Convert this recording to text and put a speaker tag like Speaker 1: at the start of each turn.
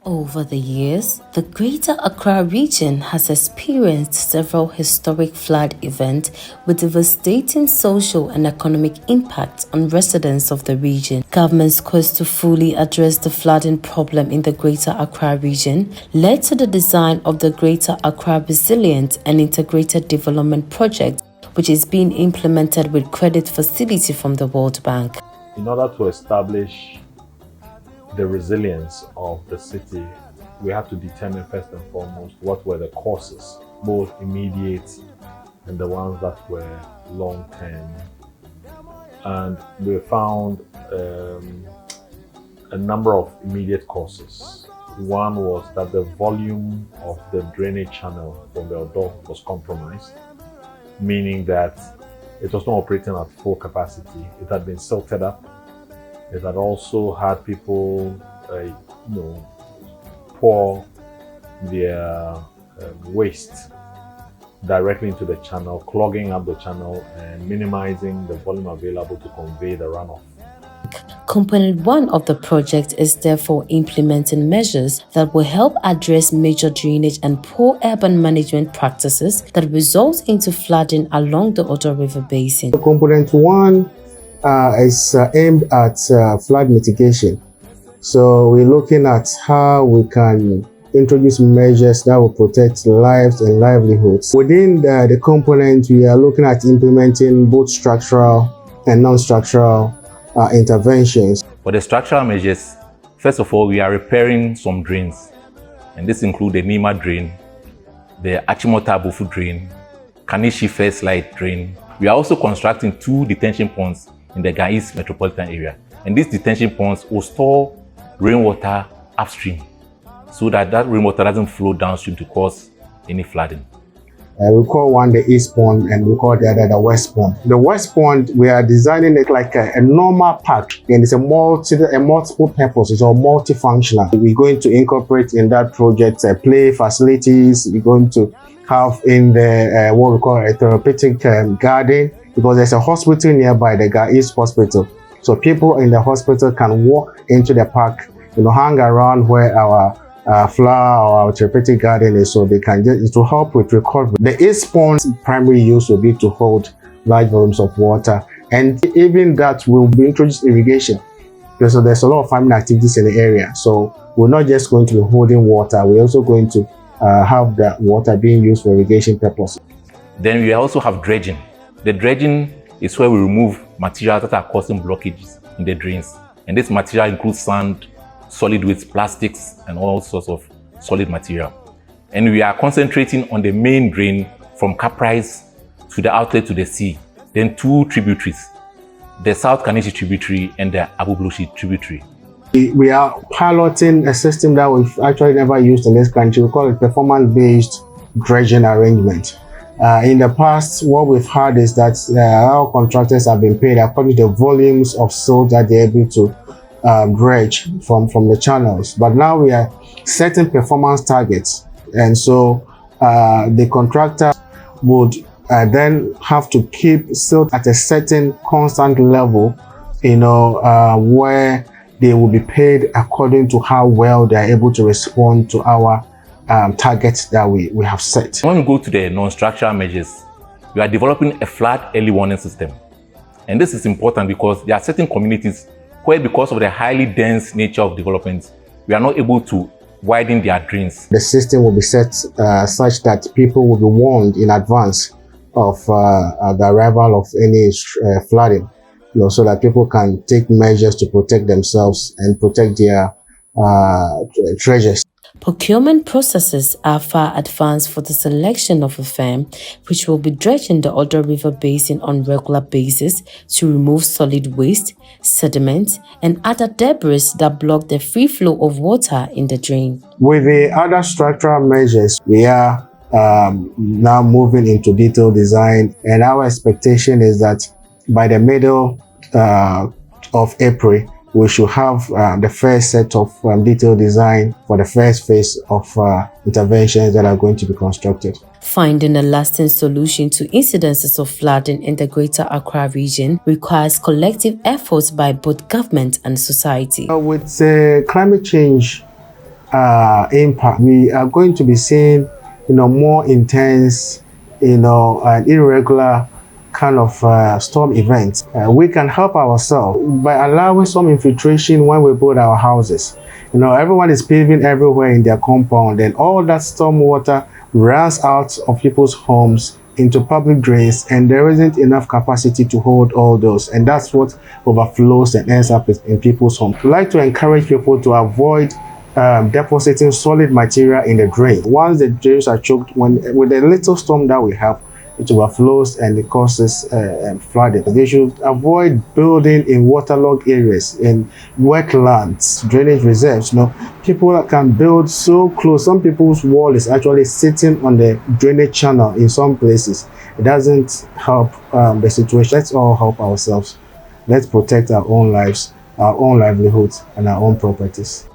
Speaker 1: Over the years, the Greater Accra region has experienced several historic flood events with devastating social and economic impacts on residents of the region. Government's quest to fully address the flooding problem in the Greater Accra region led to the design of the Greater Accra Resilient and Integrated Development Project, which is being implemented with credit facility from the World Bank.
Speaker 2: In order to establish the resilience of the city, we have to determine first and foremost what were the causes, both immediate and the ones that were long-term. And we found a number of immediate causes. One was that the volume of the drainage channel from the Odo was compromised, meaning that it was not operating at full capacity. It had been silted up. It had also had people, pour their waste directly into the channel, clogging up the channel and minimizing the volume available to convey the runoff.
Speaker 1: Component 1 of the project is therefore implementing measures that will help address major drainage and poor urban management practices that result into flooding along the Odo River Basin.
Speaker 3: Component 1 is aimed at flood mitigation. So we're looking at how we can introduce measures that will protect lives and livelihoods. Within the component, we are looking at implementing both structural and non-structural interventions.
Speaker 4: For the structural measures, first of all, we are repairing some drains, and this includes the Nima drain, the Achimota Bofu drain, Kanishi First Light drain. We are also constructing 2 detention ponds in the Ghanese metropolitan area, and these detention ponds will store rainwater upstream so that rainwater doesn't flow downstream to cause any flooding.
Speaker 3: We call one the East Pond and we call the other the West Pond. The West Pond, we are designing it like a normal park, and it's a multiple purposes or multifunctional. We're going to incorporate in that project play facilities. We're going to have in the what we call a therapeutic garden, because there's a hospital nearby, the Ghanese Hospital. So people in the hospital can walk into the park, hang around where our flower or our therapeutic garden is, so they can it will help with recovery. The East Pond's primary use will be to hold large volumes of water, and even that will be introduced irrigation. So there's a lot of farming activities in the area. So we're not just going to be holding water, we're also going to have the water being used for irrigation purposes.
Speaker 4: Then we also have dredging. The dredging is where we remove materials that are causing blockages in the drains. And this material includes sand, solid waste, plastics, and all sorts of solid material. And we are concentrating on the main drain from Caprice to the outlet to the sea. Then 2 tributaries, the South Kanishi tributary and the Abublushi tributary.
Speaker 3: We are piloting a system that we've actually never used in this country. We call it performance-based dredging arrangement. In the past, what we've had is that our contractors have been paid according to the volumes of silt that they're able to dredge from the channels. But now we are setting performance targets, and so the contractor would then have to keep silt at a certain constant level, where they will be paid according to how well they are able to respond to our targets that we have set.
Speaker 4: When we go to the non-structural measures, we are developing a flood early warning system. And this is important because there are certain communities where, because of the highly dense nature of development, we are not able to widen their drains.
Speaker 3: The system will be set such that people will be warned in advance of the arrival of any flooding, so that people can take measures to protect themselves and protect their treasures.
Speaker 1: Procurement processes are far advanced for the selection of a firm which will be dredging the Odo River Basin on regular basis to remove solid waste, sediment, and other debris that block the free flow of water in the drain.
Speaker 3: With the other structural measures, we are now moving into detailed design, and our expectation is that by the middle of April, we should have the first set of detailed design for the first phase of interventions that are going to be constructed.
Speaker 1: Finding a lasting solution to incidences of flooding in the Greater Accra region requires collective efforts by both government and society.
Speaker 3: With climate change impact. We are going to be seeing, more intense, and irregular kind of storm events. We can help ourselves by allowing some infiltration when we build our houses. Everyone is paving everywhere in their compound, and all that storm water runs out of people's homes into public drains, and there isn't enough capacity to hold all those, and that's what overflows and ends up in people's homes. We like to encourage people to avoid depositing solid material in the drain. Once the drains are choked, with the little storm that we have, it overflows and it causes flooding. They should avoid building in waterlogged areas, in wetlands, drainage reserves. People can build so close. Some people's wall is actually sitting on the drainage channel in some places. It doesn't help the situation. Let's all help ourselves. Let's protect our own lives, our own livelihoods, and our own properties.